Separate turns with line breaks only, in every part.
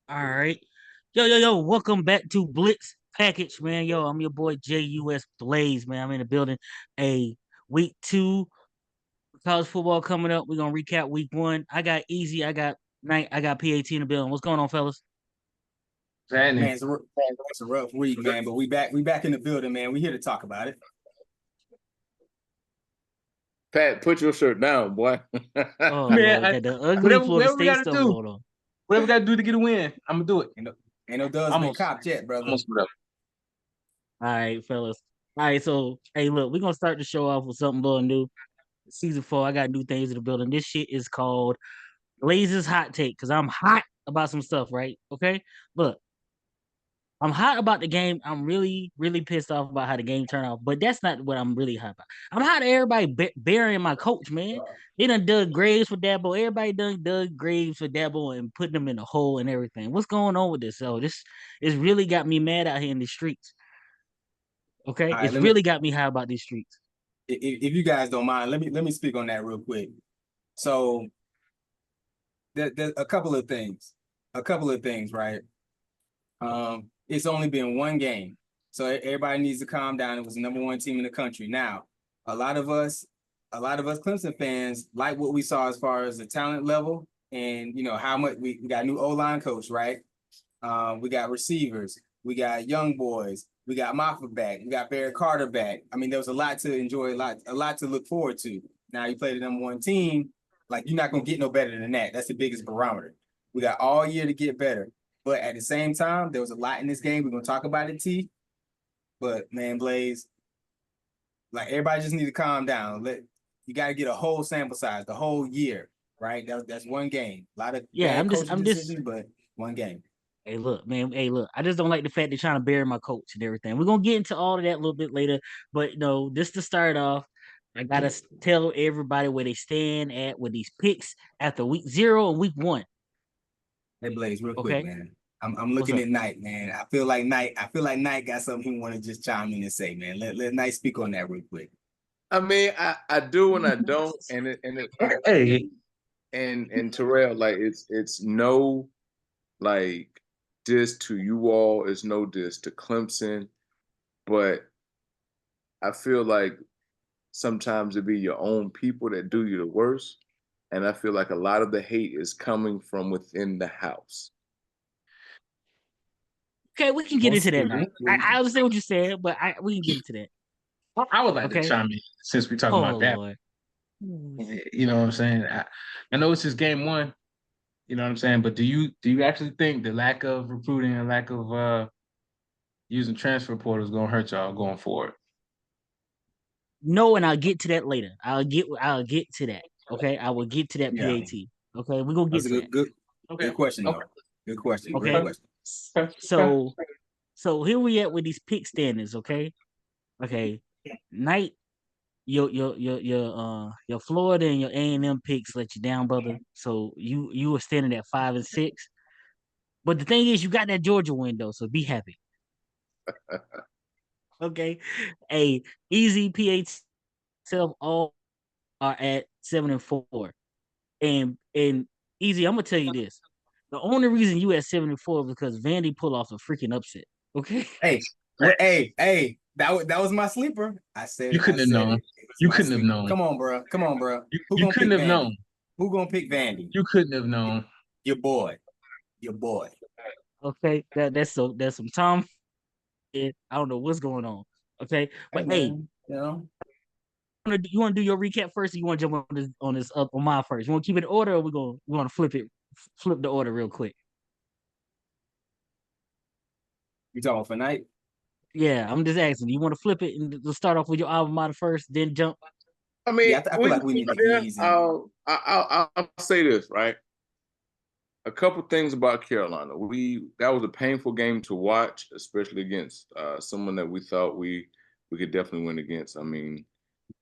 All right. Yo. Welcome back to Blitz Package, man. Yo, I'm your boy JUS Blaze, man. I'm in the building. A week two college football coming up. We're gonna recap week one. I got Easy, I got Night, I got PAT in the building. What's going on, fellas?
Man, it's a rough week, man. But we back in the building, man. We here to talk about it.
Pat, put your shirt down, boy.
Oh
Man,
Lord, got the ugly
whatever,
Florida
whatever we
State
gotta
stuff
do,
going on.
whatever we gotta do to get a win, I'm gonna do it. Ain't no does been
Almost,
copped yet, brother.
almost whatever.
All right, fellas. All right, so hey, look, we're gonna start the show off with something a little new. Season 4, I got new things in the building. This shit is called Blaze's Hot Take because I'm hot about some stuff, right? Okay. Look, I'm hot about the game. I'm really, really pissed off about how the game turned out, but that's not what I'm really hot about. I'm hot at everybody burying my coach, man. They done dug graves for Dabo. Everybody done dug graves for Dabo and putting them in a hole and everything. What's going on with this? So this it's really got me mad out here in the streets. Okay,
All right,
it's really got me high about these streets.
if you guys don't mind, let me speak on that real quick. So there's a couple of things, right? It's only been one game, so everybody needs to calm down. It was the number one team in the country. Now, a lot of us, Clemson fans like what we saw as far as the talent level, and how much we got a new O-line coach, right? We got receivers, we got young boys, we got Moffitt back, we got Barrett Carter back. I mean, there was a lot to enjoy, a lot to look forward to. Now you play the number one team, like you're not gonna get no better than that. That's the biggest barometer. We got all year to get better. But at the same time, there was a lot in this game. We're gonna talk about it, T. But man, Blaze, like everybody just need to calm down. You got to get a whole sample size, the whole year, right? That's one game. A lot of
Yeah,
bad coaching decisions, but one game.
Hey, look, man. Hey, look. I just don't like the fact they're trying to bury my coach and everything. We're gonna get into all of that a little bit later, but no, just to start off, I gotta tell everybody where they stand at with these picks after week 0 and week 1.
Hey, Blaze, real quick,
Okay,
man. I'm looking at Knight, man. I feel like Knight got something he want to just chime in and say, man. Let Knight speak on that real quick.
I mean, I do and I don't,
Hey,
and Terrell, like it's no like diss to you all, it's no diss to Clemson, but I feel like sometimes it be your own people that do you the worst, and I feel like a lot of the hate is coming from within the house.
okay, we can get into that now. I understand what you said, but we can get into that.
I would like to
Okay.
chime in since we're talking about that.
Lord.
You know what I'm saying? I know it's just game one. You know what I'm saying? But do you actually think the lack of recruiting and lack of using transfer portal is gonna hurt y'all going forward?
No, and I'll get to that later. I'll get to that. Okay, I will get to that
Yeah.
PAT. Okay, we're gonna get
That's
to
a
that.
good question, though. Good question.
Okay.
Great question.
So here we at with these pick standings. Okay, Knight, your Florida and your A&M picks let you down, brother. So you were standing at 5 and 6. But the thing is, you got that Georgia win though, so be happy. Okay, a easy PAT self all are at 7 and 4, and easy. I'm gonna tell you this: the only reason you at 7 and 4 is because Vandy pulled off a freaking upset. Okay.
Hey, that was my sleeper. I said
You couldn't have known. You couldn't have known.
Come on, bro.
You couldn't have known.
Who gonna pick Vandy?
You couldn't have known.
Your boy.
Okay, that's some Tom. I don't know what's going on. Okay, but hey,
you know,
you want to do your recap first, or you want to jump on this on mine first? You want to keep it in order, or we want to flip the order real quick?
you talking for Knight?
Yeah, I'm just asking. You want to flip it and start off with your album mater first, then jump?
I mean,
I feel like we need to be easy.
I'll say this, right? A couple things about Carolina. That was a painful game to watch, especially against someone that we thought we could definitely win against. I mean,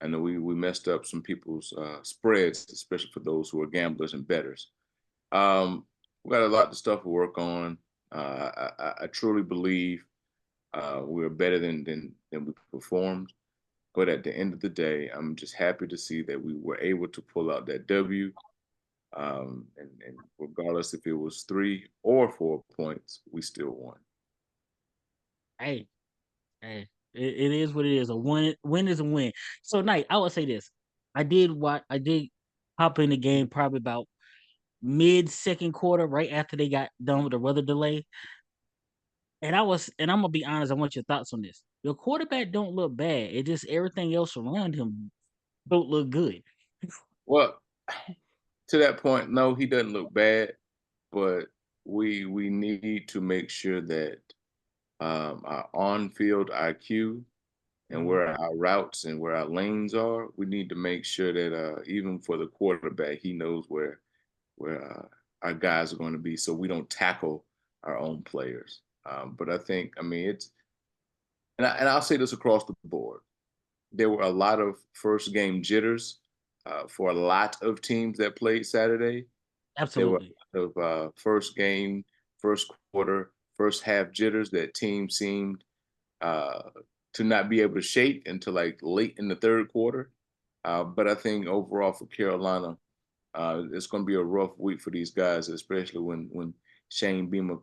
I know we messed up some people's spreads, especially for those who are gamblers and bettors. We got a lot of stuff to work on. I truly believe we're better than we performed. But at the end of the day, I'm just happy to see that we were able to pull out that W. And regardless if it was 3 or 4 points, we still won.
Hey, hey, it is what it is. A win is a win. So, Knight, I would say this. I did hop in the game probably about mid second quarter, right after they got done with the weather delay. And I'm gonna be honest, I want your thoughts on this. Your quarterback don't look bad. It just everything else around him don't look good.
Well, to that point, no, he doesn't look bad, but we need to make sure that our on-field IQ and
Mhm.
where our routes and where our lanes are, we need to make sure that even for the quarterback, he knows where our guys are going to be, so we don't tackle our own players. But I mean, I'll say this across the board. There were a lot of first game jitters for a lot of teams that played Saturday. There were
Absolutely.
a lot of first game, first quarter, first half jitters that teams seemed uh, to not be able to shake until like late in the third quarter. But I think overall for Carolina, it's going to be a rough week for these guys, especially when Shane Beamer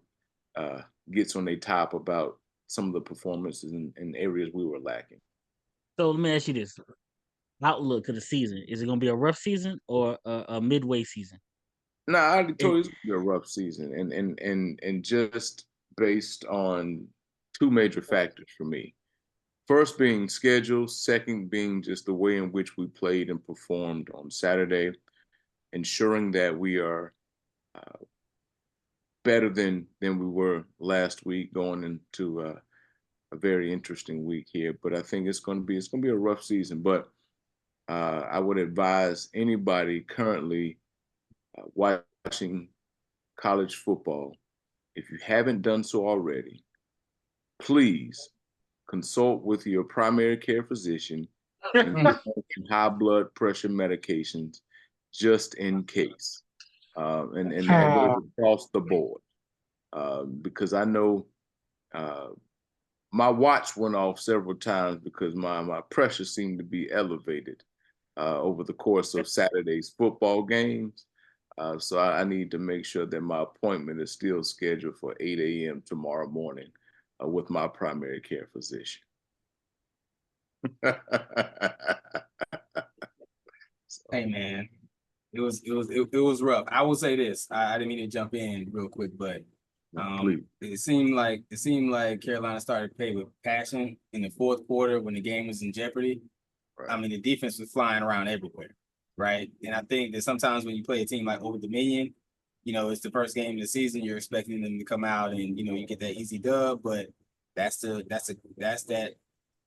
gets on their top about some of the performances in areas we were lacking.
So let me ask you this: outlook of the season. Is it gonna be a rough season or a midway season?
No, I already
It,
told you it's gonna be a rough season, and just based on two major factors for me. First being schedule, second being just the way in which we played and performed on Saturday, ensuring that we are uh, better than we were last week, going into a very interesting week here. But I think it's gonna be a rough season. But I would advise anybody currently watching college football, if you haven't done so already, please consult with your primary care physician and get on some high blood pressure medications just in case. And that goes across the board. Because I know uh, my watch went off several times because my pressure seemed to be elevated over the course of Saturday's football games. So I need to make sure that my appointment is still scheduled for 8 a.m. tomorrow morning with my primary care physician.
Hey man, it was rough. I will say this. I didn't mean to jump in real quick, but
No, please.
it seemed like Carolina started to play with passion in the fourth quarter when the game was in jeopardy.
Right.
I mean, the defense was flying around everywhere, right? And I think that sometimes when you play a team like Old Dominion, it's the first game of the season. You're expecting them to come out and you get that easy dub, but that's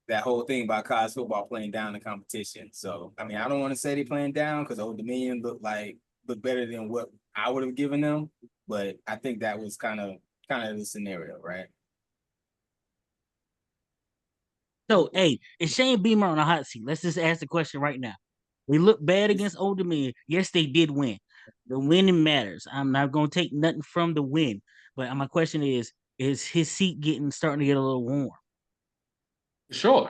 that whole thing about college football playing down the competition. So I mean, I don't want to say they playing down because Old Dominion looked better than what I would have given them, but I think that was kind of the scenario, right?
so, hey, is Shane Beamer on a hot seat? Let's just ask the question right now. They look bad against Old Dominion. Yes, they did win. The winning matters. I'm not gonna take nothing from the win, but my question is his seat starting to get a little warm?
Sure.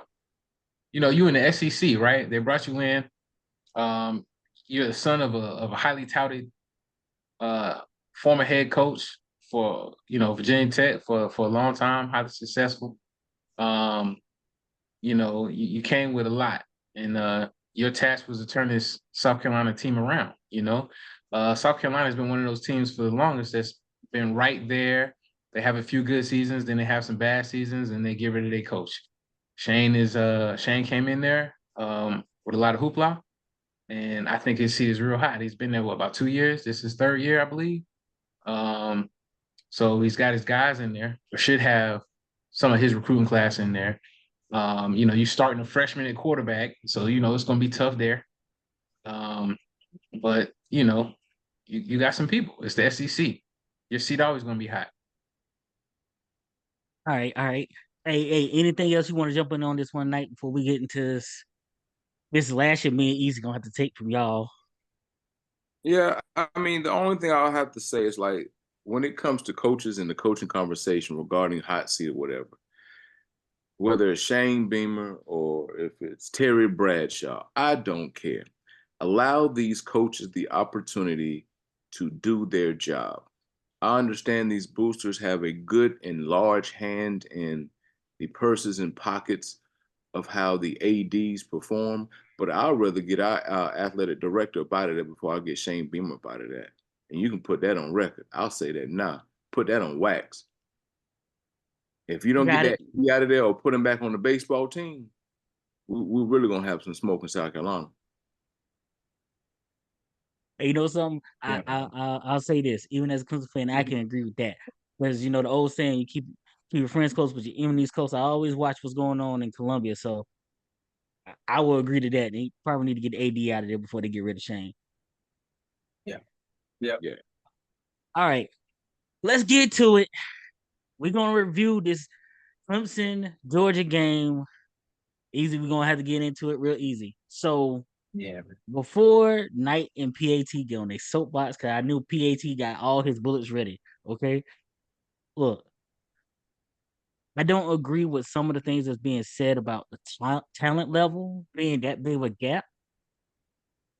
You in the SEC, right? They brought you in. Um, you're the son of a highly touted uh, former head coach for Virginia Tech for a long time, highly successful. Um, you came with a lot, and your task was to turn this South Carolina team around. South Carolina has been one of those teams for the longest that's been right there. They have a few good seasons, then they have some bad seasons, and they get rid of their coach. Shane came in there with a lot of hoopla, and I think his seat is real hot. He's been there about 2 years. This is third year, I believe. Um, so he's got his guys in there, or should have some of his recruiting class in there. You starting a freshman at quarterback, so it's gonna be tough there. But you got some people. It's the SEC. Your seat always gonna be hot.
All right, all right. Hey, anything else you want to jump in on this one night before we get into this last year? Me and Easy gonna have to take from y'all.
Yeah, I mean, the only thing I'll have to say is like when it comes to coaches and the coaching conversation regarding hot seat or whatever, whether it's Shane Beamer or if it's Terry Bradshaw, I don't care. Allow these coaches the opportunity to do their job. I understand these boosters have a good and large hand in the purses and pockets of how the ADs perform, but I'd rather get our athletic director about it before I get Shane Beamer about it. And you can put that on record. I'll say that now. Put that on wax. If you don't get that out of there or put him back on the baseball team, we're really gonna have some smoke in South Carolina.
You know something?
Yeah.
I'll say this. Even as a Clemson fan, I can agree with that. Because the old saying, you keep your friends close, but your enemies close. I always watch what's going on in Columbia, so I will agree to that. They probably need to get AD out of there before they get rid of Shane.
Yeah.
All right, let's get to it. We're gonna review this Clemson Georgia game. Easy. We're gonna have to get into it real easy. So
Yeah.
before Knight and PAT get on their soapbox, because I knew PAT got all his bullets ready. Okay, look, I don't agree with some of the things that's being said about the talent level being that big of a gap.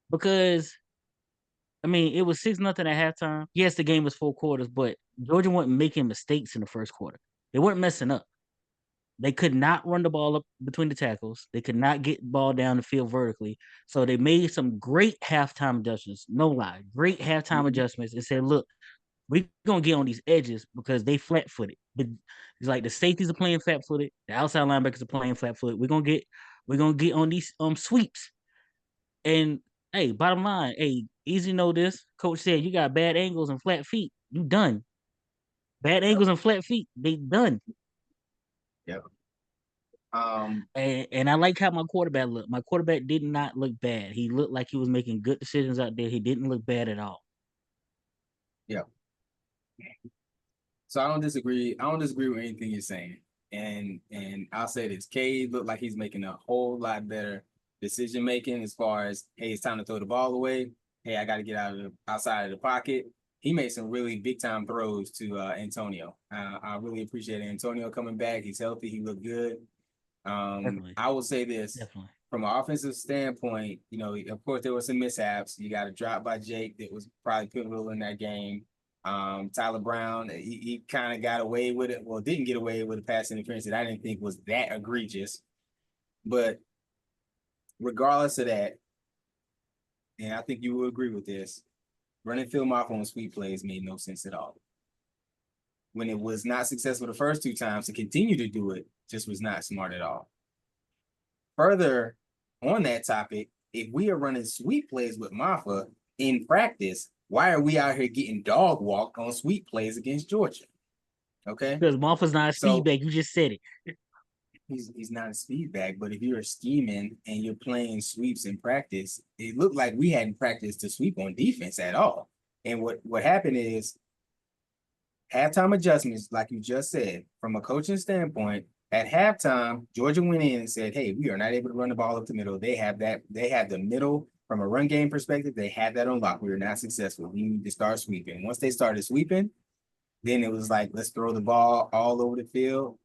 Because it was 6-0 at halftime. Yes, the game was 4 quarters, but Georgia wasn't making mistakes in the first quarter. They weren't messing up. They could not run the ball up between the tackles. They could not get the ball down the field vertically. So they made some great halftime adjustments. No lie, great halftime adjustments, and said, "Look, we're gonna get on these edges because they flat-footed. It's like the safeties are playing flat-footed, the outside linebackers are playing flat-footed. We're gonna get on these sweeps." And hey, bottom line, hey, easy to know this. Coach said you got bad angles and flat feet. You done. Bad angles and flat feet, they done.
Yep.
And I like how my quarterback looked. My quarterback did not look bad. He looked like he was making good decisions out there. He didn't look bad at all.
Yeah. So I don't disagree. I don't disagree with anything you're saying. And I'll say this: Cade looked like he's making a whole lot better decision making as far as, hey, it's time to throw the ball away. Hey, I got to get outside of the pocket. He made some really big time throws to Antonio. I really appreciate Antonio coming back. He's healthy. He looked good. I will say this.
Definitely.
From an offensive standpoint, of course, there were some mishaps. You got a drop by Jake that was probably pivotal in that game. Tyler Brown, he kind of got away with it. Well, didn't get away with a pass interference that I didn't think was that egregious. But regardless of that, and I think you will agree with this, running film off on sweep plays made no sense at all. When it was not successful the first 2 times, to continue to do it just was not smart at all. Further on that topic, if we are running sweep plays with Maffa in practice, why are we out here getting dog walked on sweep plays against Georgia? Okay.
Because Maffa's not a speed back. You just said it.
He's not a speed back, but if you're scheming and you're playing sweeps in practice, it looked like we hadn't practiced to sweep on defense at all. And what happened is halftime adjustments, like you just said, from a coaching standpoint. At halftime, Georgia went in and said, hey, we are not able to run the ball up the middle. They have the middle from a run game perspective. They have that on lock. We were not successful. We need to start sweeping. Once they started sweeping, then it was like, let's throw the ball all over the field.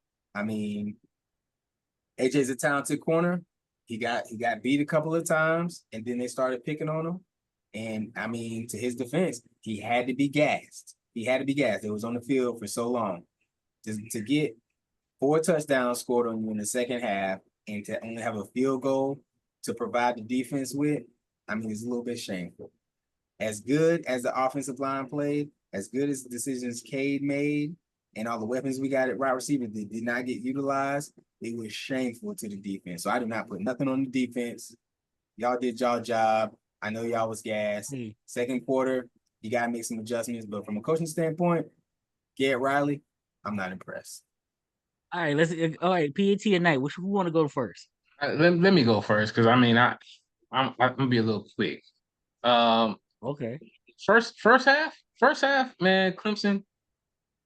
AJ's a talented corner. He got beat a couple of times, and then they started picking on him. And to his defense, he had to be gassed. He had to be gassed. It was on the field for so long. To get 4 touchdowns scored on you in the second half and to only have a field goal to provide the defense with, it's a little bit shameful. As good as the offensive line played, as good as the decisions Cade made, and all the weapons we got at wide receiver that did not get utilized, it was shameful to the defense. So I do not put nothing on the defense. Y'all did y'all job. I know y'all was gassed. Second quarter, you got to make some adjustments. But from a coaching standpoint, Garrett Riley, I'm not impressed.
All right, PAT and Knight. Who want to go first?
Let me go first because I'm gonna be a little quick.
Okay.
First half, man, Clemson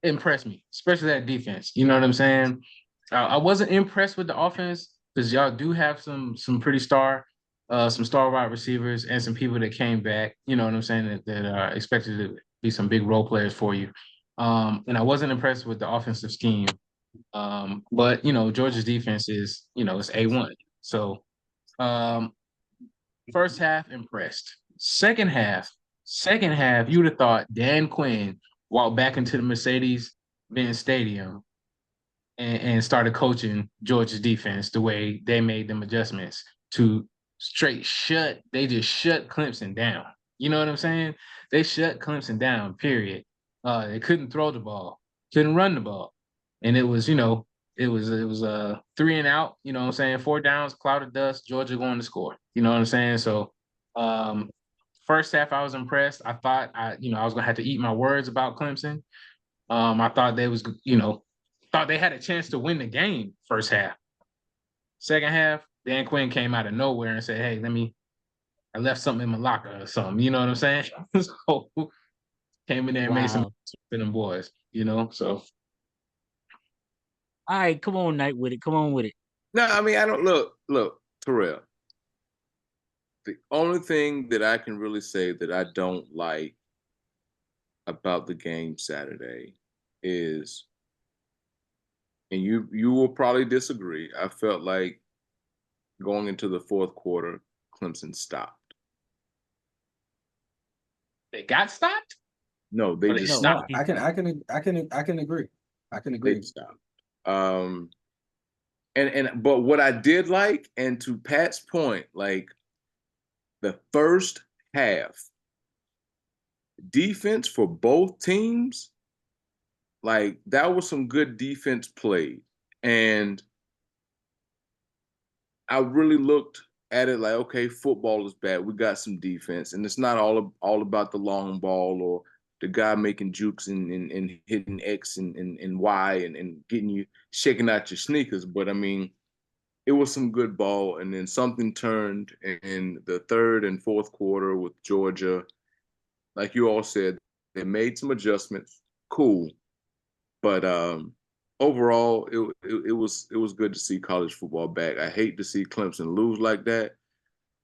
impressed me, especially that defense. You know what I'm saying? I wasn't impressed with the offense because y'all do have some star wide receivers and some people that came back. You know what I'm saying? That are expected to be some big role players for you. And I wasn't impressed with the offensive scheme. But Georgia's defense is, it's A1. So first half impressed. Second half, Second half, you would have thought Dan Quinn walked back into the Mercedes-Benz Stadium and started coaching Georgia's defense the way they made them adjustments to they just shut Clemson down. You know what I'm saying? They shut Clemson down, period. They couldn't throw the ball, couldn't run the ball. And it was, it was a 3 and out, you know what I'm saying? 4 downs, cloud of dust, Georgia going to score. You know what I'm saying? So first half I was impressed. I thought I was gonna have to eat my words about Clemson. I thought thought they had a chance to win the game first half. Second half, Dan Quinn came out of nowhere and said, "Hey, I left something in my locker or something." You know what I'm saying? So came in there and made some for them boys. So
all right, come on, Knight, with it. Come on with it.
No, I mean, I don't look, Terrell. The only thing that I can really say that I don't like about the game Saturday is, and you will probably disagree, I felt like going into the fourth quarter, Clemson stopped.
They got stopped?
No, they just stopped.
I can agree. I can agree.
They stopped. But what I did like, and to Pat's point, like the first half defense for both teams, like that was some good defense played. And I really looked at it like, okay, football is bad. We got some defense, and it's not all about the long ball or the guy making jukes and hitting X and Y and getting you shaking out your sneakers. But I mean, it was some good ball, and then something turned in the third and fourth quarter with Georgia. Like you all said, they made some adjustments. Cool, but overall, it was good to see college football back. I hate to see Clemson lose like that,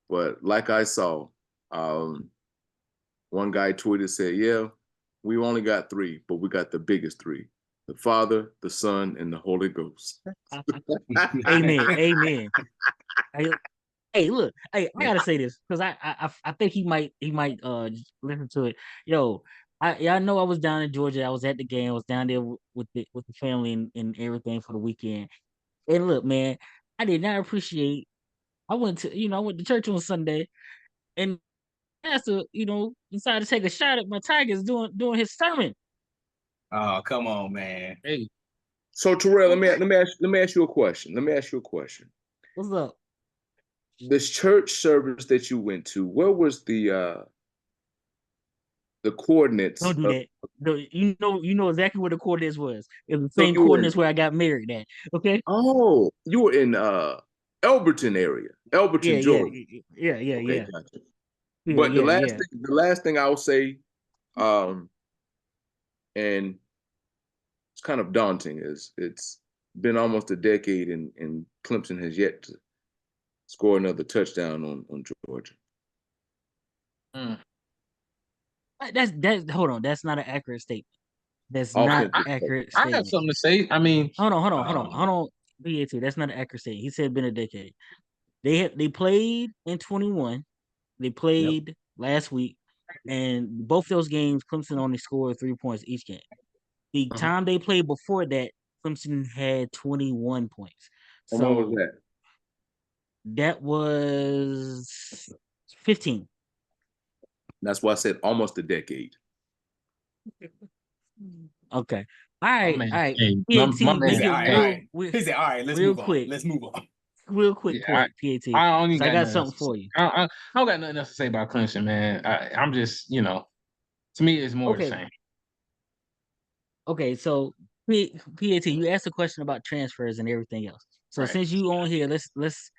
but like I saw, one guy tweeted, said, "Yeah, we only got 3, but we got the biggest 3: the Father, the Son, and the Holy Ghost."
Amen. Hey, look, I gotta say this because I think he might listen to it. Yo, I know I was down in Georgia. I was at the game. I was down there with the family and everything for the weekend. And look, man, I did not appreciate. I went to church on Sunday, and pastor, decided to take a shot at my Tigers doing his sermon.
Oh, come on, man.
Hey.
So Terrell, let me ask you a question.
What's up?
This church service that you went to, where was the coordinates?
Don't do that. No, you know exactly where the coordinates was. It was the same coordinates where I got married at. Okay.
Oh, you were in Elberton area, Georgia.
Yeah.
Okay, gotcha. But the last thing I'll say, and it's kind of daunting, is it's been almost a decade and Clemson has yet to score another touchdown on Georgia.
Hold on. That's not an accurate statement. That's not an accurate statement.
I have something to say. I mean,
hold on. BAT, that's not an accurate statement. He said been a decade. They played in 21. They played last week, and both those games, Clemson only scored 3 points each game. The time they played before that, Clemson had 21 points.
And so what was that?
That was 15.
That's why I said almost a decade.
Okay. All right.
Hey,
PAT,
all right. Let's move on.
Real quick, PAT. I got something for you.
I don't got nothing else to say about Clemson, man. I'm just, to me, it's more the same.
Okay, so PAT, you asked a question about transfers and everything else. So since you on here, let's.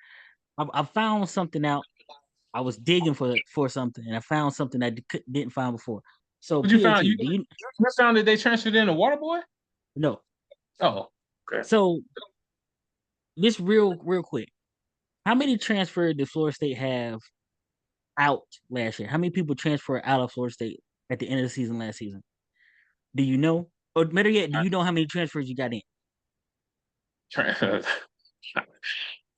I found something out. I was digging for something, and I found something I didn't find before. So
what you found? You found that they transferred in a Waterboy?
No.
Oh, okay.
So just real quick, how many transferred did Florida State have out last year? How many people transferred out of Florida State at the end of the season last season? Do you know? Or better yet, do you know how many transfers you got in?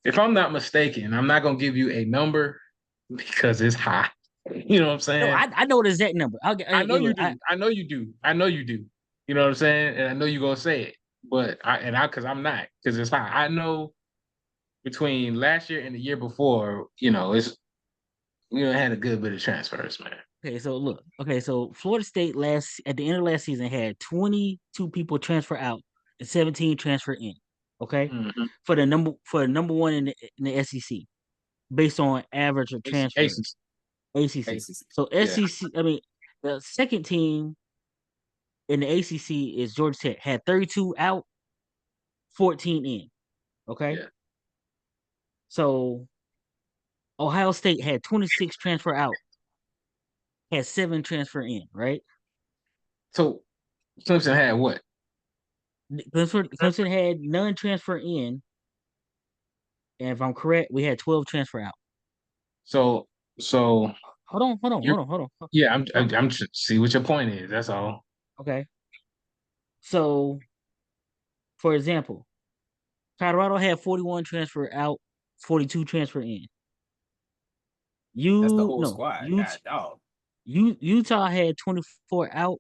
If I'm not mistaken, I'm not gonna give you a number because it's high. You know what I'm
No,
saying?
I know the exact number.
I know you
look,
do. I know you do. I know you do. You know what I'm saying? And I know you're gonna say it. But because I'm not, because it's fine. I know between last year and the year before, had a good bit of transfers, man.
Okay, so look. Okay, so Florida State at the end of last season had 22 people transfer out and 17 transfer in. Okay,
Mm-hmm.
for the number one in the SEC, based on average of transfer. ACC. So
Yeah.
SEC. I mean, the second team in the ACC is Georgia Tech. Had 32 out, 14 in. Okay,
Yeah.
so Ohio State had 26 transfer out, had 7 transfer in. Right.
So Clemson had what?
Clemson had none transfer in, and if I'm correct, we had 12 transfer out.
So
Hold on.
yeah, I'm just see what your point is. That's all.
Okay. So, for example, Colorado had 41 transfer out, 42 transfer in.
That's the whole squad. God, dog.
Utah had 24 out,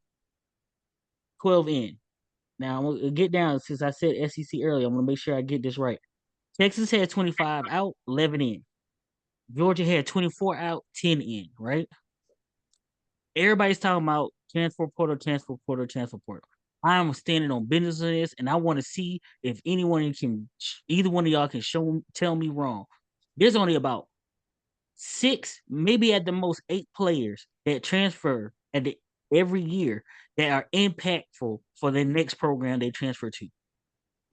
12 in. Now I'm gonna get down since I said SEC earlier. I'm gonna make sure I get this right. Texas had 25 out, 11 in. Georgia had 24 out, 10 in. Right. Everybody's talking about transfer portal. I'm standing on business on this, and I want to see if either one of y'all can tell me wrong. There's only about 6, maybe at the most 8 players that transfer every year that are impactful for the next program they transfer to.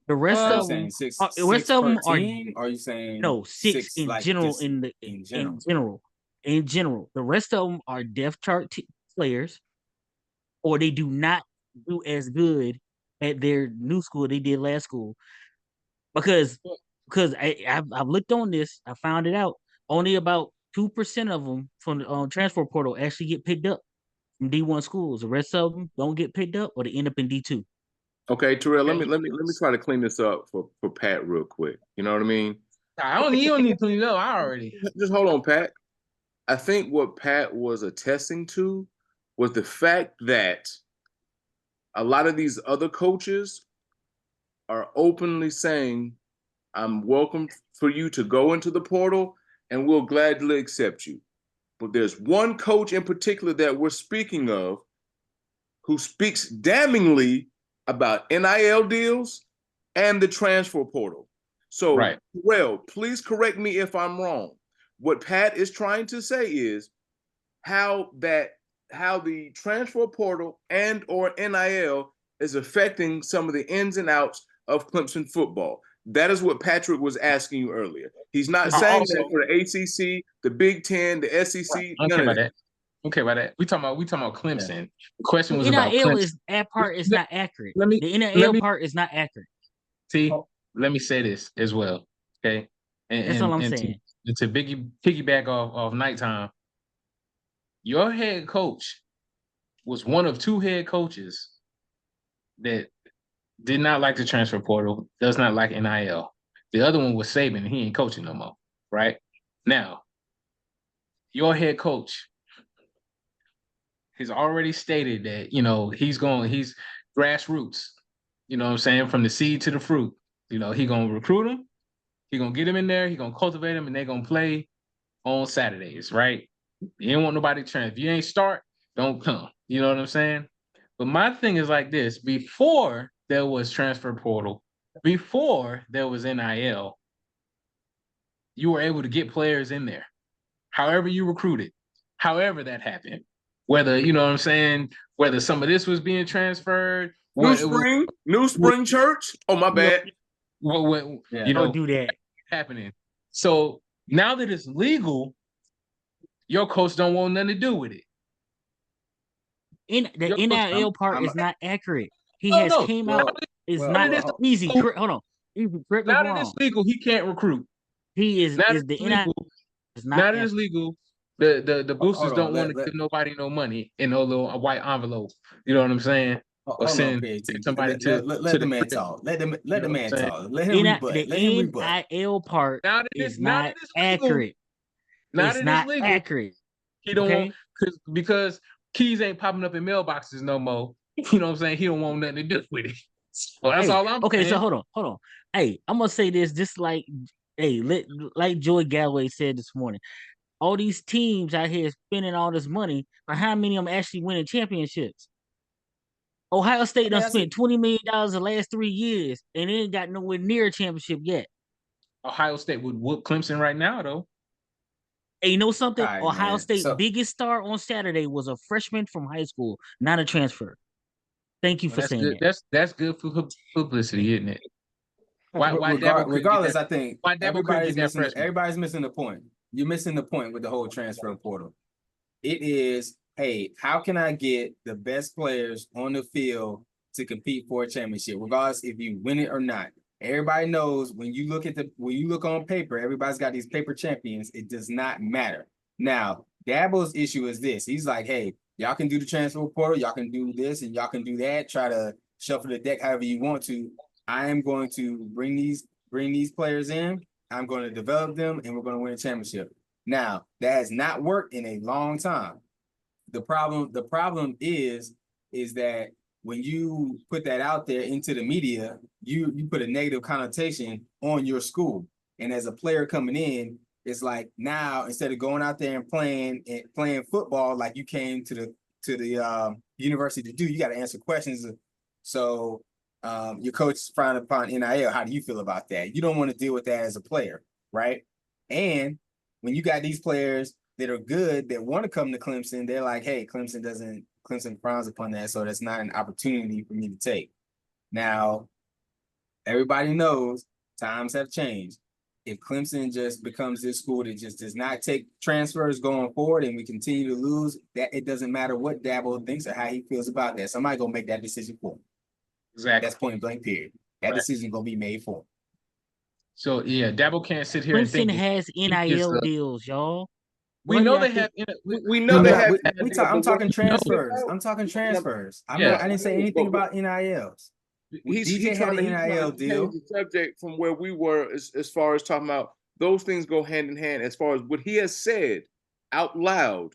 The rest
Are you
of them,
saying six
are
team? Or are you saying
no 6 in
like
general.
in general?
In general, the rest of them are depth chart players, or they do not do as good at their new school they did last school. Because I've looked on this, I found it out. Only about 2% of them from the transfer portal actually get picked up from D1 schools. The rest of them don't get picked up, or they end up in D2.
Okay, Terrell, let me try to clean this up for Pat real quick. You know what I mean?
You don't need to clean it up. I already.
Just hold on, Pat. I think what Pat was attesting to was the fact that a lot of these other coaches are openly saying, I'm welcome for you to go into the portal and we'll gladly accept you. But there's one coach in particular that we're speaking of who speaks damningly about NIL deals and the transfer portal. So,
right.
Well, please correct me if I'm wrong. What Pat is trying to say is how the transfer portal and or NIL is affecting some of the ins and outs of Clemson football. That is what Patrick was asking you earlier. He's not saying that for the ACC, the Big Ten, the SEC. None of that.
Okay, about that. We talking about Clemson. Yeah. The question was
NIL
about Clemson.
is not accurate.
The
NIL part is not accurate.
See, let me say this as well. Okay,
that's all I'm saying.
To piggyback off nighttime. Your head coach was one of 2 head coaches that did not like the transfer portal, does not like NIL. The other one was Saban, and he ain't coaching no more, right? Now, your head coach has already stated that, he's grassroots, you know what I'm saying, from the seed to the fruit. He going to recruit them, he going to get them in there, he going to cultivate them, and they're going to play on Saturdays, right? You ain't want nobody to transfer. If you ain't start, don't come. You know what I'm saying? But my thing is like this. Before there was transfer portal, before there was NIL, you were able to get players in there. However you recruited, however that happened. Whether, you know what I'm saying, whether some of this was being transferred.
New Spring Church? Oh, my bad.
Don't do that.
Happening. So now that it's legal, your coach don't want nothing to do with it.
The NIL part is not accurate. He came out. It's not easy. Hold on.
Now that it's legal, he can't recruit.
He is.
Now
is the NIL is not.
Now that it's legal, the boosters don't want to give nobody no money in no little white envelope. You know what I'm saying? Or send somebody to
let the man talk. Let the man talk. Let him rebut.
The NIL part is not accurate. It's not accurate.
He don't want
Okay.
because keys ain't popping up in mailboxes no more. You know what I'm saying? He don't want nothing to do with it. So that's
Hey,
all I'm
okay, so
saying.
hold on. Hey, I'm gonna say this just like like Joey Galloway said this morning. All these teams out here spending all this money, but how many of them actually winning championships? Ohio State
I mean,
done
that's it.
spent $20 million the last 3 years and they ain't got nowhere near a championship yet.
Ohio State would whoop Clemson right now, though.
And you know
All
something?
right,
Ohio
man.
State
So
biggest star on Saturday was a freshman from high school, not a transfer. Thank you
Well,
for
that's
saying
good.
that.
That's good for publicity, isn't it? Why Dabo couldn't get
regardless,
that?
I think
Why Dabo couldn't get that freshman?
everybody's missing the point. You're missing the point with the whole transfer portal. It is, hey, how can I get the best players on the field to compete for a championship, regardless if you win it or not? Everybody knows when you look on paper, everybody's got these paper champions. It does not matter. Now, Dabo's issue is this. He's like, hey, y'all can do the transfer portal, y'all can do this, and y'all can do that. Try to shuffle the deck however you want to. I am going to bring these players in. I'm going to develop them, and we're going to win a championship. Now, that has not worked in a long time. The problem is that when you put that out there into the media, you put a negative connotation on your school. And as a player coming in, it's like now instead of going out there and playing football like you came to the university to do, you got to answer questions. So your coach frowned upon NIL. How do you feel about that? You don't want to deal with that as a player, right? And when you got these players that are good that want to come to Clemson, they're like, hey, Clemson frowns upon that, so that's not an opportunity for me to take. Now, everybody knows times have changed. If Clemson just becomes this school that just does not take transfers going forward and we continue to lose, that it doesn't matter what Dabo thinks or how he feels about that. Somebody gonna make that decision for him.
Exactly.
That's point blank period. That
Right.
decision gonna be made for him.
So yeah, Dabo can't sit here and
Clemson
think that
has
he gets
NIL deals, y'all.
we
What do
know
y'all
they have.
think?
We
we
know they
know
have.
I'm talking transfers.
about-
I'm talking transfers. I
Yeah.
didn't say anything about NILs.
He's
DJ had
trying
an
to
NIL
change
deal.
the subject from where we were as far as talking about those things go hand in hand. As far as what he has said out loud,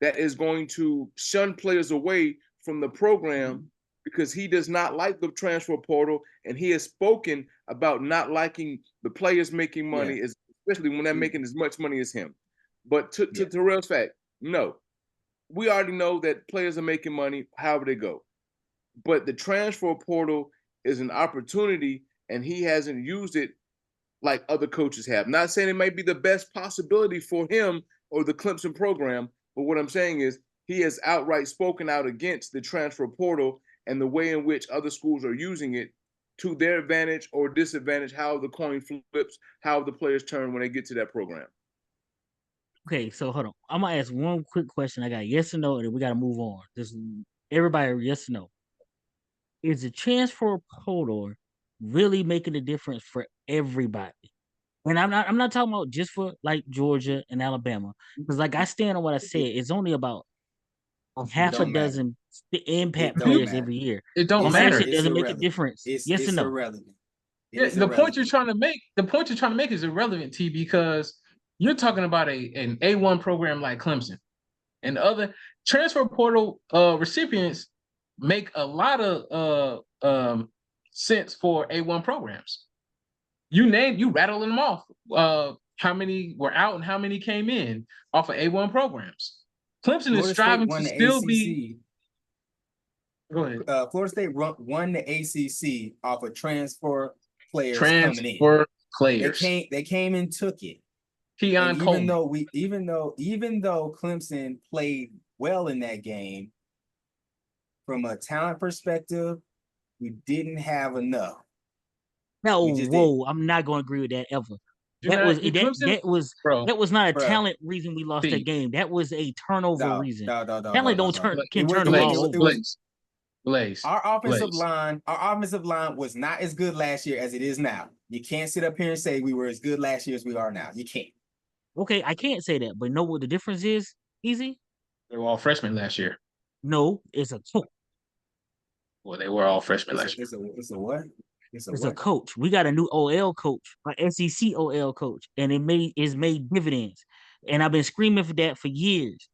that is going to shun players away from the program because he does not like the transfer portal, and he has spoken about not liking the players making money, especially when they're making as much money as him. But to Terrell's fact, no, we already know that players are making money however they go. But the transfer portal is an opportunity, and he hasn't used it like other coaches have. Not saying it might be the best possibility for him or the Clemson program, but what I'm saying is he has outright spoken out against the transfer portal and the way in which other schools are using it to their advantage or disadvantage, how the coin flips, how the players turn when they get to that program.
Okay, so hold on. I'm gonna ask one quick question. I got yes or no, and then we gotta move on. Just everybody, yes or no. Is the transfer portal really making a difference for everybody? And I'm not talking about just for like Georgia and Alabama. Because like I stand on what I said, it's only about a half a
don't matter.
dozen impact
It don't
players
matter.
every year.
It don't
I'm saying
matter.
shit
It's
doesn't make a
irrelevant.
difference. Yes or no?
Irrelevant.
Yeah, the point you're trying to make is irrelevant, T, because you're talking about an A1 program like Clemson. And other transfer portal recipients make a lot of sense for A1 programs. You rattling them off. How many were out and how many came in off of A1 programs? Clemson is striving to still be. Go ahead.
Florida State won the ACC off of transfer players coming in.
Transfer players.
They came and took it.
Keon
And
Coleman.
even though Clemson played well in that game, from a talent perspective, we didn't have enough.
No,
We just
whoa, I'm not gonna agree with that ever. That was not a talent reason we lost that game. That was a turnover reason. Talent can turn the ball over.
Blaze.
Our offensive line was not as good last year as it is now. You can't sit up here and say we were as good last year as we are now. You can't.
Okay, I can't say that, but know what the difference is? Easy.
They were all freshmen last year.
No, it's a coach.
Well, they were all freshmen last year.
It's a what?
It's a coach. We got a new OL coach, an SEC OL coach, and it's made dividends. and I've been screaming for that for years.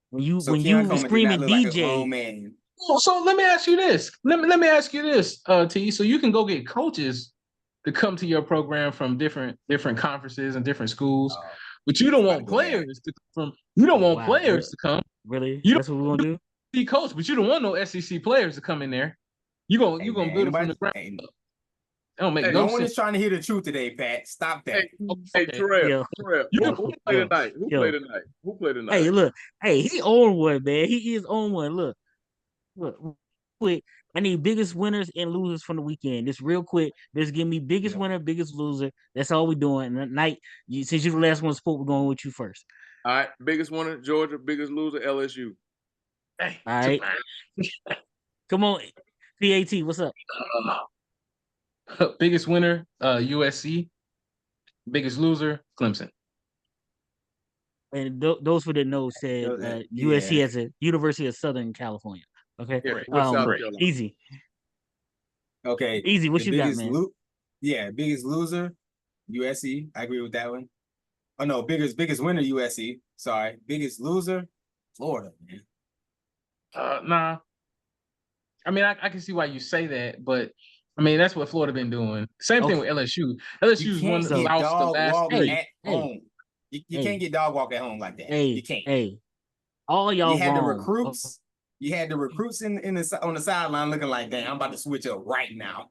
When you
So
when
Keon
you were
Coleman did not
screaming
look like a
DJ,
grown man.
So let me ask you this. Let me ask you this, T. So you can go get coaches to come to your program from different conferences and different schools, but you don't
About to
want
go there.
players to come from. You don't want
wow,
players to come.
really?
You
That's what we're gonna do?
be coach, but you don't want no SEC players to come in there. You gonna
Hey,
you gonna
man,
build
ain't
it from the ground
nobody-
up. It don't make
Hey,
no
no one
sense.
is trying to hear the truth today, Pat. Stop that.
Hey, Terrell,
Yo.
who played
Yo.
tonight? Who
Yo.
played tonight? Who played tonight?
Hey, look. Hey, he own one, man. He is on one. Look. Quick. I need biggest winners and losers from the weekend. Just real quick. Just give me biggest winner, biggest loser. That's all we're doing. And night, since you're the last one spoke, we're going with you first.
All right, biggest winner, Georgia. Biggest loser, LSU.
Hey,
All right. Come on. PAT, what's up?
Biggest winner, USC. Biggest loser, Clemson.
And those who didn't know said USC as a University of Southern California. Okay.
West South Carolina.
Easy.
Okay.
Easy. What you got, man?
Biggest loser, USC. I agree with that one. Oh no, biggest winner, USC. Sorry. Biggest loser, Florida, man.
Nah. I mean, I can see why you say that, but I mean that's what Florida been doing. Same thing with LSU. LSU's
You can't get dog walk at home. You can't get dog walk at home like that. You can't.
Hey, all y'all
You had
wrong.
the recruits. You had the recruits on the sideline looking like, "Damn, I'm about to switch up right now."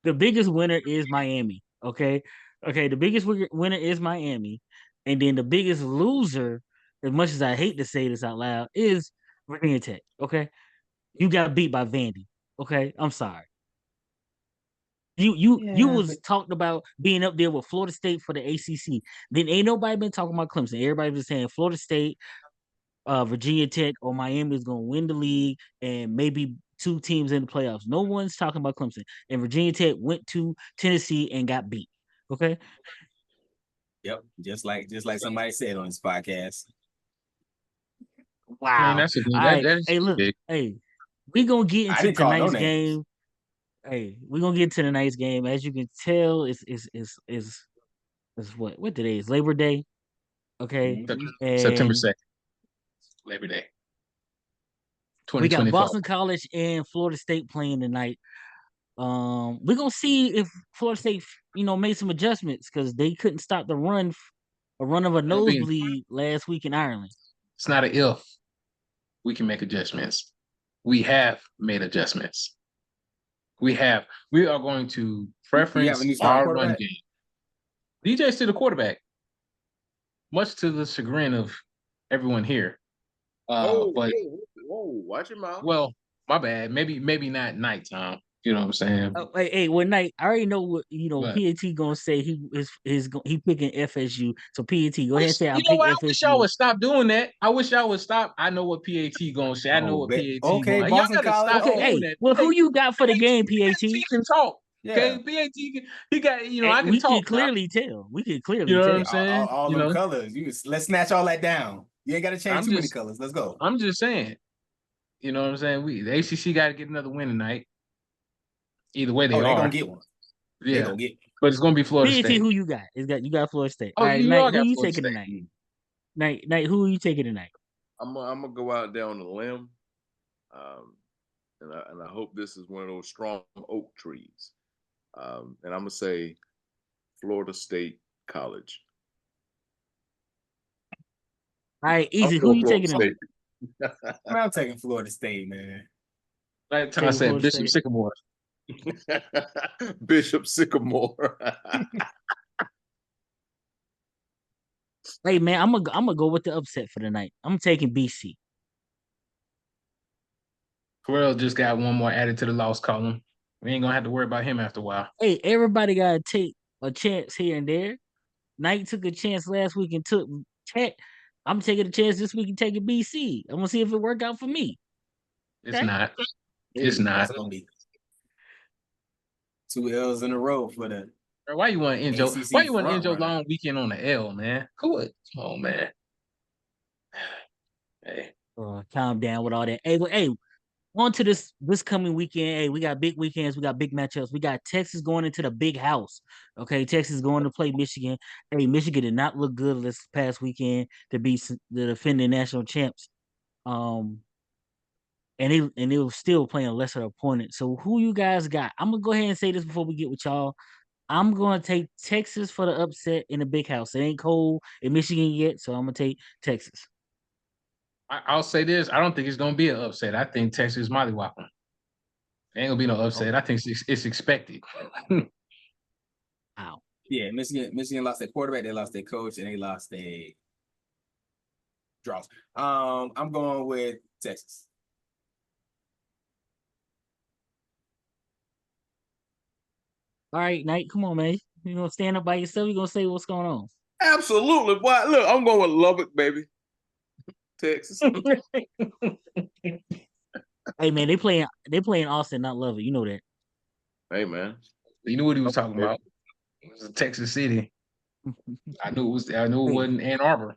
The biggest winner is Miami. Okay. The biggest winner is Miami, and then the biggest loser, as much as I hate to say this out loud, is Virginia Tech. Okay, you got beat by Vandy. Okay, I'm sorry. You was talked about being up there with Florida State for the ACC. Then ain't nobody been talking about Clemson. Everybody was saying Florida State, Virginia Tech, or Miami is going to win the league and maybe 2 teams in the playoffs. No one's talking about Clemson. And Virginia Tech went to Tennessee and got beat. Okay.
Yep, just like somebody said on this podcast.
Wow.
I mean, that's a good.
All right.
That's
hey, look.
big.
Hey, we gonna get
I
into
didn't call no
tonight's
names.
game. Hey, we're gonna get to the night's game. As you can tell, it's what today is? Labor Day. Okay.
September
And
2nd, Labor Day.
we got
2024.
Boston College and Florida State playing tonight. We're gonna see if Florida State, made some adjustments because they couldn't stop a run of a nosebleed last week in Ireland.
It's not an if we can make adjustments. We have made adjustments. We are going to preference our run game. DJ's still the quarterback, much to the chagrin of everyone here. But
watch your mouth.
Well, my bad. Maybe not nighttime. You know what I'm saying?
Hey, one night I already know what PAT gonna say. He picking FSU. So PAT, go ahead and say I'm picking FSU.
I wish y'all would stop doing that. I wish y'all would stop. I know what PAT gonna say. I know what PAT.
Okay,
y'all
Boston
gotta
College.
stop doing that.
Well, who you got for the game, PAT?
He can talk.
Yeah.
Okay, PAT. He got. I can
we
talk.
Can clearly tell. We can clearly
tell.
You
know what I'm saying?
All them colors. Let's snatch all that down. You ain't got to change too many colors. Let's go.
I'm just saying. You know what I'm saying? The ACC got to get another win tonight. Either way, they're
gonna get one.
Yeah,
gonna get.
But it's gonna be Florida
PAT,
State.
Who you got? You got Florida State.
Oh,
all right,
you
Knight,
who
you
Florida
taking
State.
tonight? Knight, who are you taking tonight?
I'm gonna go out there on a limb, and I hope this is one of those strong oak trees. And I'm gonna say Florida State College.
All right, easy. Who you taking tonight?
I'm taking Florida State, man.
Like I said, Bishop Sycamore.
Bishop Sycamore.
Hey man, I'm gonna go with the upset for the night. I'm taking BC.
Pharrell just got one more added to the loss column. We ain't gonna have to worry about him after a while.
Hey, everybody gotta take a chance here and there. Knight took a chance last week and took Tech. I'm taking a chance this week and taking BC. I'm gonna see if it worked out for me.
It's not. It's not.
2 L's in a row for the.
Why you want to end your long weekend on the L, man? Come on, man. Hey,
calm down with all that. Hey, one On to this coming weekend. Hey, we got big weekends. We got big matchups. We got Texas going into the big house. Okay, Texas going to play Michigan. Hey, Michigan did not look good this past weekend to be the defending national champs. And they were still playing a lesser opponent. So who you guys got? I'm gonna go ahead and say this before we get with y'all. I'm gonna take Texas for the upset in the big house. It ain't cold in Michigan yet, so I'm gonna take Texas.
I'll say this: I don't think it's gonna be an upset. I think Texas mollywop them. Ain't gonna be no upset. I think it's expected.
Wow.
Yeah, Michigan lost their quarterback, they lost their coach, and they lost their draws. I'm going with Texas.
All right, Knight, come on, man. You gonna stand up by yourself? You gonna say what's going on?
Absolutely. Boy, look, I'm going with Lubbock, baby. Texas.
Hey man, they playing Austin, not Lubbock. You know that.
Hey man.
You knew what he was talking about. It was Texas City. I knew it wasn't Ann Arbor.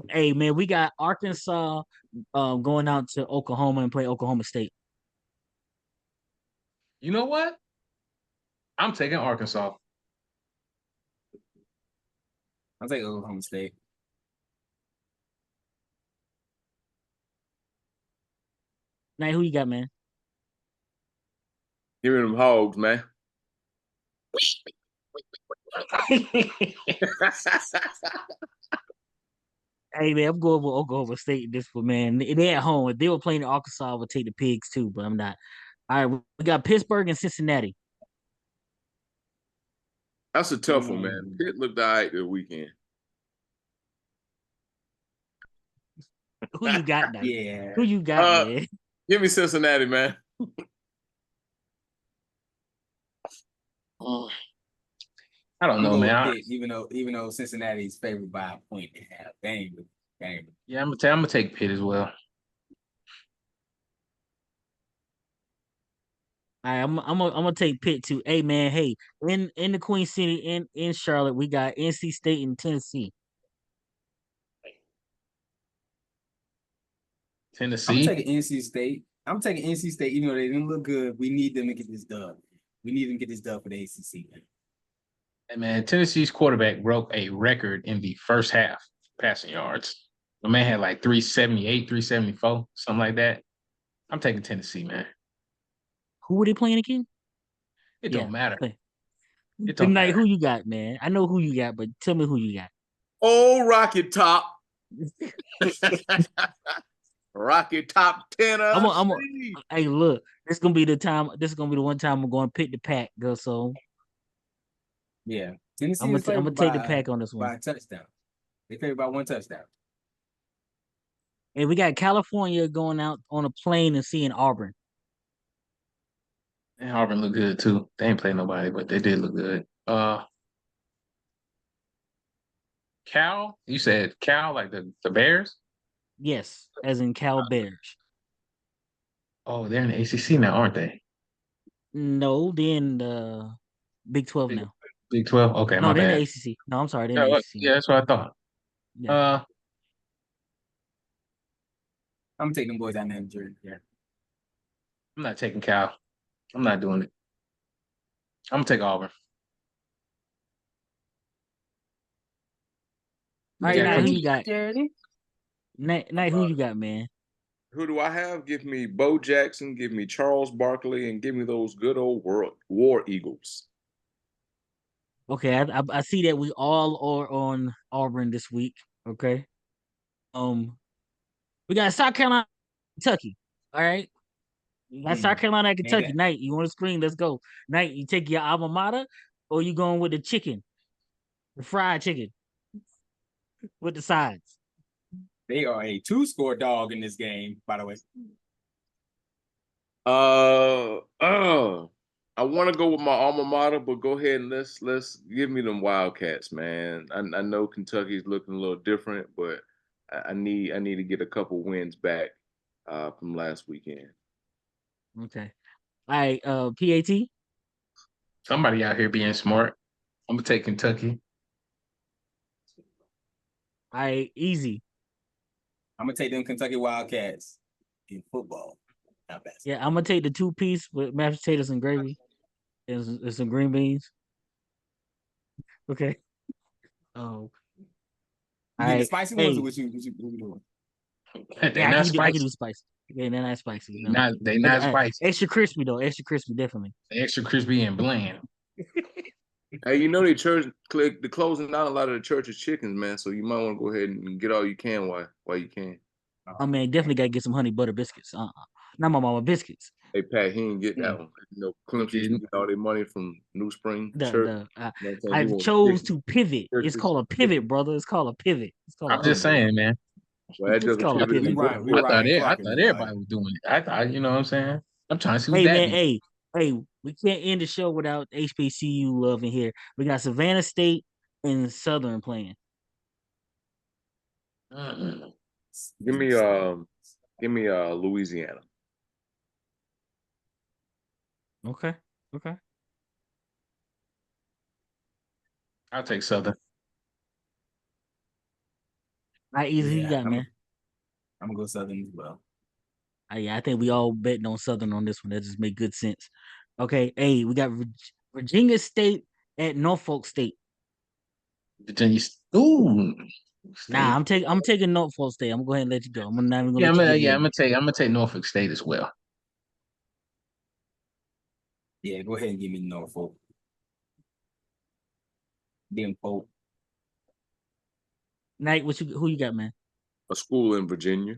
Hey man, we got Arkansas going out to Oklahoma and play Oklahoma State.
You know what? I'm taking Arkansas.
I'll take Oklahoma State.
Knight, who you got, man?
Give me them hogs, man.
Hey man, I'm going with Oklahoma State in this one, man. They at home. If they were playing Arkansas, I would take the pigs too, but I'm not. All right, we got Pittsburgh and Cincinnati.
That's a tough one, man. Pitt looked all right this weekend.
Who you got, Knight?
Yeah.
Who you got, man?
Give me Cincinnati, man.
I don't know, man.
Pitt, even though Cincinnati's favored by a point and a half. Dang.
Yeah, I'm gonna take Pitt as well.
All right, I'm gonna take Pitt too. Hey man, hey, in the Queen City in Charlotte, we got NC State and Tennessee.
I'm taking NC State. Even though they didn't look good. We need them to get this dub. We need them to get this dub for the ACC.
Hey man, Tennessee's quarterback broke a record in the first half passing yards. The man had like 378, 374, something like that. I'm taking Tennessee, man.
Who were they playing again?
It don't matter.
It don't matter. Who you got, man? I know who you got, but tell me who you got.
Oh, Rocket Top. Rocket Top 10.
Hey, look, this is gonna be the time. This is gonna be the one time I'm going to pick the pack, go. So
yeah, Tennessee
I'm gonna take the pack on this one
by a touchdown. They favored by one touchdown.
And we got California going out on a plane and seeing Auburn.
And Auburn looked good too. They ain't playing nobody, but they did look good. Cal, you said Cal, like the Bears?
Yes, as in Cal Bears.
Oh, they're in the ACC now, aren't they?
No, they're in the Big 12 now.
Big 12? Okay,
no,
my
they're
bad.
in the ACC. No, I'm sorry, they're in the ACC.
Yeah, that's what I thought. Yeah.
I'm taking them boys out in Jersey. Yeah.
I'm not taking Cal. I'm not doing it. I'm gonna take Auburn.
All right, now who you got? Night, who you got, man?
Who do I have? Give me Bo Jackson, give me Charles Barkley, and give me those good old War Eagles.
Okay, I see that we all are on Auburn this week. Okay. We got South Carolina, Kentucky. All right. You got South Carolina, Kentucky. Knight, you want to scream? Let's go. Knight, you take your alma mater, or you going with the chicken, the fried chicken, with the sides?
They are a 2-score dog in this game, by the way.
I want to go with my alma mater, but go ahead and let's give me them Wildcats, man. I know Kentucky's looking a little different, but I need to get a couple wins back from last weekend.
Okay. All right, PAT.
Somebody out here being smart. I'm gonna take Kentucky.
All right, easy.
I'm gonna take them Kentucky Wildcats. in football, not basketball.
Yeah, I'm gonna take the 2-piece with mashed potatoes and gravy and some green beans. Okay. Oh,
You
all
get the
right.
spicy ones,
Hey,
or what you doing?
They
yeah,
not
I can
spicy.
do spicy. Yeah, they're not spicy. No,
They
but
not spicy.
extra crispy though. Extra crispy, definitely.
Extra crispy and bland.
Hey, you know they the closing down a lot of the church's chickens, man. So you might want to go ahead and get all you can while you can.
I mean, definitely gotta get some honey butter biscuits. Not my mama biscuits.
Hey Pat, he didn't get that
Mm.
one. You know,
He
Clemson used to
didn't.
get all their money from New Spring Church. You know what I'm saying?
I
He wants
chose
chicken,
to pivot. It's
churches,
called a
chicken.
pivot, brother. It's called a pivot. It's called a
I'm just
pivot.
saying, man.
Well, that
It's
doesn't
called a
pivot
pivot.
anymore.
We riding
I
Clark
thought
in this,
everybody was doing it. I thought, you know what I'm saying? I'm trying to see what
Hey
that
man,
means.
hey, we can't end the show without HBCU love in here. We got Savannah State and Southern playing.
Give me Louisiana.
Okay. Okay.
I'll take Southern.
How easy you got, man?
I'm gonna go Southern as well.
Yeah, I think we all betting on Southern on this one. That just make good sense. Okay. Hey, we got Virginia State at Norfolk State.
Virginia. Ooh.
Nah,
State.
I'm taking Norfolk State. I'm gonna go ahead and let you go. I'm not even gonna let you get away.
I'm gonna take Norfolk State as well.
Yeah, go ahead and give me Norfolk. Then Pope.
Knight, who you got, man?
A school in Virginia.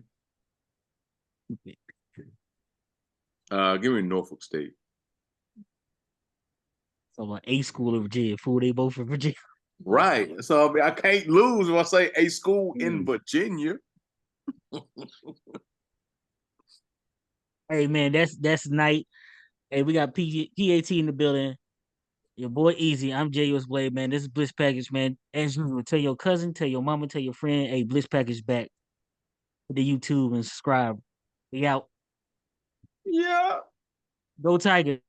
Give me Norfolk State.
So A school in Virginia. Fool, they both from Virginia.
Right. So I mean, I can't lose if I say a school in Virginia.
Hey man, that's Knight. Hey, we got PAT in the building. Your boy Easy. I'm JUS Blade, man. This is BlitzPackage, man. As usual, tell your cousin, tell your mama, tell your friend, hey, BlitzPackage back to the YouTube and subscribe. We out.
Yeah.
Go Tigers.